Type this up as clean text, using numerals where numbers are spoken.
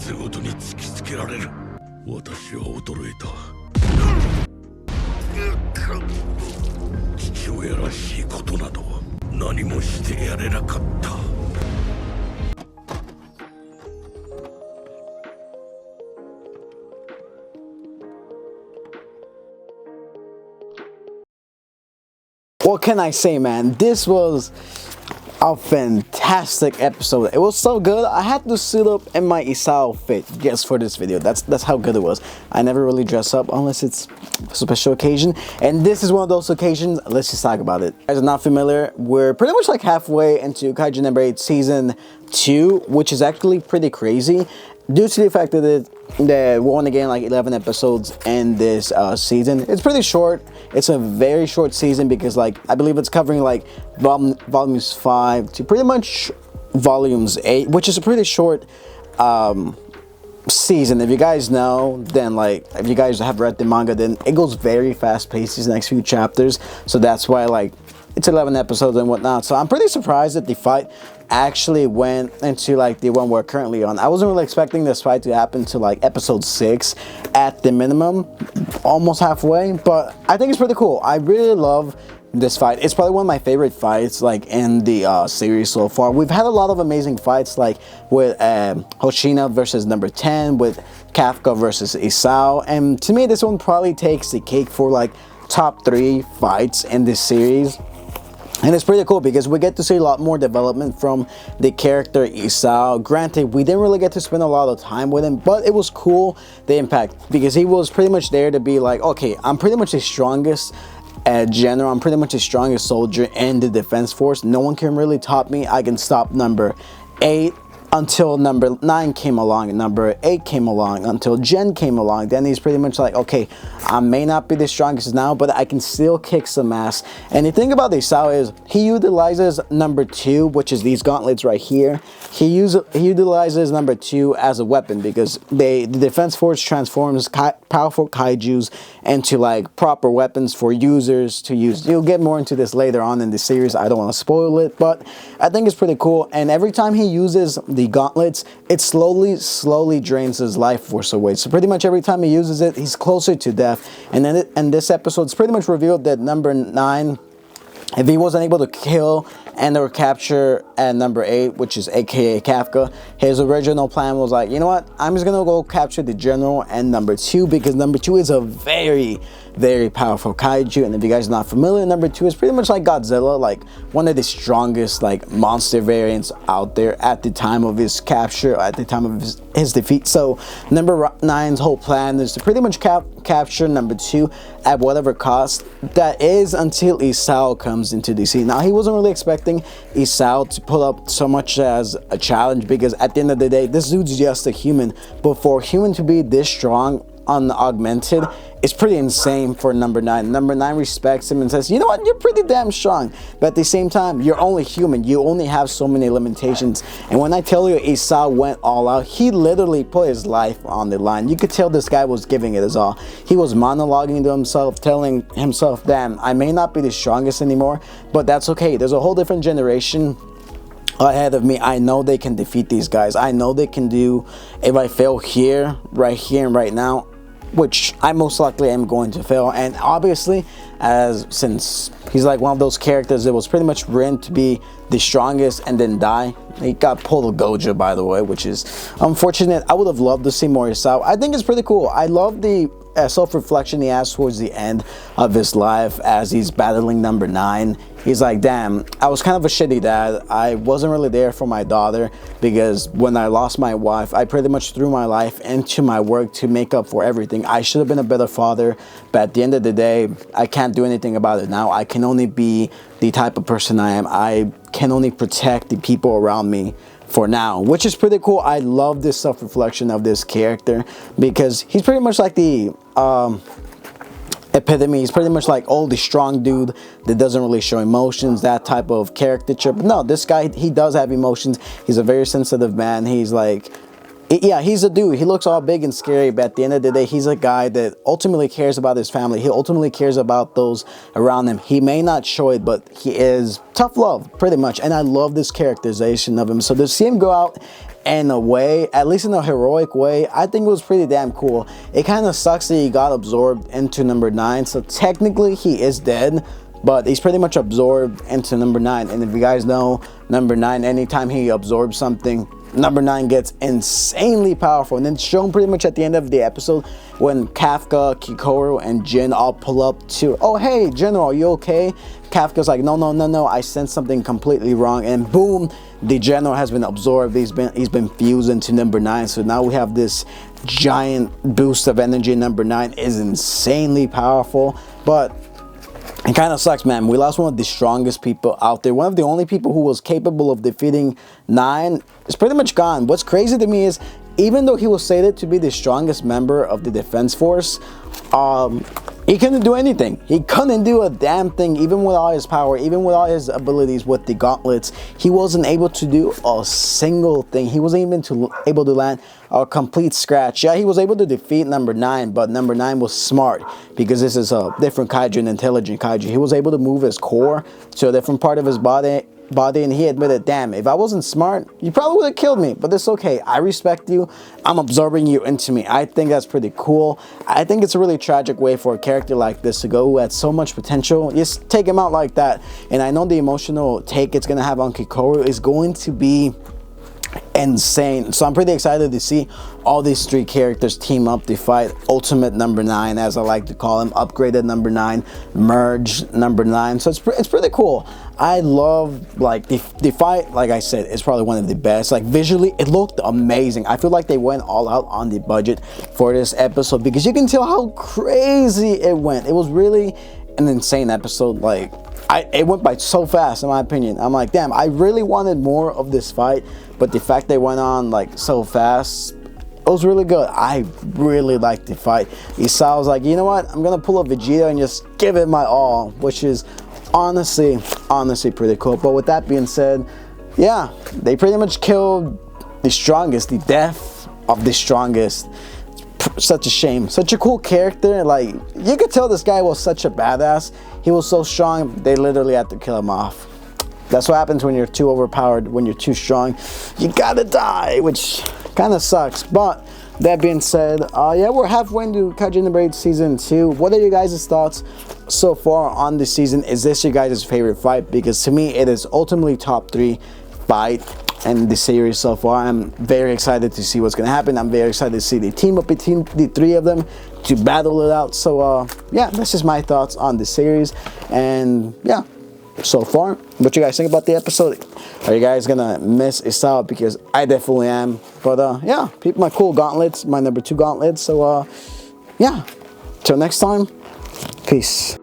術ごとに突きつけられる。私は驚いた。父親らしいことなど何もしてやれなかった。What can I say, man? This was a fantastic episode. It was so good. I had to suit up in my Isao fit just for this video. That's how good it was. I never really dress up unless it's a special occasion, and this is one of those occasions. Let's just talk about it. If you guys are not familiar, we're pretty much like halfway into Kaiju number 8 season 2, which is actually pretty crazy due to the fact that we're only getting like 11 episodes in this season. It's pretty short. It's a very short season because like I believe it's covering like volumes 5 to pretty much volumes 8, which is a pretty short season. If you guys know, then like if you guys have read the manga, then it goes very fast paced these next few chapters, so that's why like it's 11 episodes and whatnot. So I'm pretty surprised that the fight actually went into like the one we're currently on. I wasn't really expecting this fight to happen to like episode 6 at the minimum, almost halfway, but I think it's pretty cool. I really love this fight. It's probably one of my favorite fights like in the series so far. We've had a lot of amazing fights like with Hoshina versus number 10, with Kafka versus Isao, and to me this one probably takes the cake for like top 3 fights in this series. And it's pretty cool because we get to see a lot more development from the character Isao. Granted, we didn't really get to spend a lot of time with him, but it was cool, the impact, because he was pretty much there to be like, okay, I'm pretty much the strongest general, I'm pretty much the strongest soldier in the defense force. No one can really top me. I can stop number 8 until number 9 came along, and number 8 came along, until Gen came along. Then he's pretty much like, okay, I may not be the strongest now, but I can still kick some ass. And the thing about Isao is he utilizes number 2, which is these gauntlets right here. He utilizes number 2 as a weapon because the defense force transforms powerful kaijus into like proper weapons for users to use. You'll get more into this later on in the series. I don't want to spoil it, but I think it's pretty cool. And every time he uses the gauntlets, it slowly drains his life force away. So pretty much every time he uses it, he's closer to death. And then in this episode, it's pretty much revealed that number 9, if he wasn't able to kill and or capture at number 8, which is aka Kafka, his original plan was like, you know what, I'm just gonna go capture the general and number 2, because number 2 is a very powerful kaiju. And if you guys are not familiar, number 2 is pretty much like Godzilla, like one of the strongest like monster variants out there at the time of his capture, at the time of his defeat. So number 9's whole plan is to pretty much capture number 2 at whatever cost. That is until Isao comes into the scene. Now he wasn't really expecting Isao to put up so much as a challenge, because at the end of the day, this dude's just a human. But for a human to be this strong unaugmented, it's pretty insane for number 9. Number 9 respects him and says, you know what, you're pretty damn strong, but at the same time, you're only human. You only have so many limitations. And when I tell you Isao went all out, he literally put his life on the line. You could tell this guy was giving it his all. He was monologuing to himself, telling himself, damn, I may not be the strongest anymore, but that's okay. There's a whole different generation ahead of me. I know they can defeat these guys. I know they can do, if I fail here and right now, which I most likely am going to fail. And obviously, since he's like one of those characters that was pretty much written to be the strongest and then die. He got pulled a Gojo, by the way, which is unfortunate. I would have loved to see more Isao. I think it's pretty cool. I love the self-reflection he has towards the end of his life as he's battling number 9. He's like, damn, I was kind of a shitty dad. I wasn't really there for my daughter, because when I lost my wife, I pretty much threw my life into my work to make up for everything. I should have been a better father, but at the end of the day, I can't do anything about it now. I can only be the type of person I am. I can only protect the people around me for now, which is pretty cool. I love this self-reflection of this character, because he's pretty much like the epitome. He's pretty much like, oh, the strong dude that doesn't really show emotions, that type of caricature. But no, this guy, he does have emotions. He's a very sensitive man. He's like, yeah, he's a dude. He looks all big and scary, but at the end of the day, he's a guy that ultimately cares about his family. He ultimately cares about those around him. He may not show it, but he is tough love, pretty much. And I love this characterization of him. So to see him go out in a way, at least in a heroic way, I think it was pretty damn cool. It kind of sucks that he got absorbed into number 9, so technically he is dead, but he's pretty much absorbed into number 9. And if you guys know, number 9, anytime he absorbs something, number 9 gets insanely powerful. And it's shown pretty much at the end of the episode when Kafka, Kikoru, and Jin all pull up to, oh hey General, you okay? Kafka's like, no, I sensed something completely wrong, and boom, the General has been absorbed. He's been fused into number 9. So now we have this giant boost of energy. Number 9 is insanely powerful, but it kind of sucks, man. We lost one of the strongest people out there. One of the only people who was capable of defeating 9 is pretty much gone. What's crazy to me is, even though he was stated to be the strongest member of the defense force, he couldn't do anything. He couldn't do a damn thing, even with all his power, even with all his abilities with the gauntlets. He wasn't able to do a single thing. He wasn't even able to land a complete scratch. Yeah, he was able to defeat number 9, but number 9 was smart, because this is a different kaiju, an intelligent kaiju. He was able to move his core to a different part of his body, and he admitted, damn, if I wasn't smart, you probably would have killed me, but it's okay. I respect you. I'm absorbing you into me. I think that's pretty cool. I think it's a really tragic way for a character like this to go, who had so much potential. Just take him out like that. And I know the emotional take it's going to have on Kikoru is going to be insane. So I'm pretty excited to see all these 3 characters team up to fight ultimate number 9, as I like to call him, upgraded number 9, merge number 9. So it's pretty cool. I love, like, the fight, like I said, is probably one of the best. Like, visually, it looked amazing. I feel like they went all out on the budget for this episode, because you can tell how crazy it went. It was really an insane episode. Like, it went by so fast, in my opinion. I'm like, damn, I really wanted more of this fight, but the fact they went on like so fast, it was really good. I really liked the fight. Isao was like, you know what, I'm gonna pull up Vegeta and just give it my all, which is honestly pretty cool. But with that being said, yeah, they pretty much killed the strongest, the death of the strongest. Such a shame. Such a cool character. Like, you could tell this guy was such a badass. He was so strong, they literally had to kill him off. That's what happens when you're too overpowered, when you're too strong. You gotta die, which kind of sucks. But that being said, yeah, we're halfway into Kaiju number 8 season 2. What are your guys' thoughts so far on this season? Is this your guys' favorite fight? Because to me, it is ultimately top 3 fight in the series so far. I'm very excited to see what's gonna happen. I'm very excited to see the team up between the 3 of them to battle it out. So yeah, that's just my thoughts on the series. And yeah, so far, what you guys think about the episode? Are you guys gonna miss Isao? Because I definitely am. But yeah, keep my cool gauntlets, my number 2 gauntlets. So yeah, till next time, peace.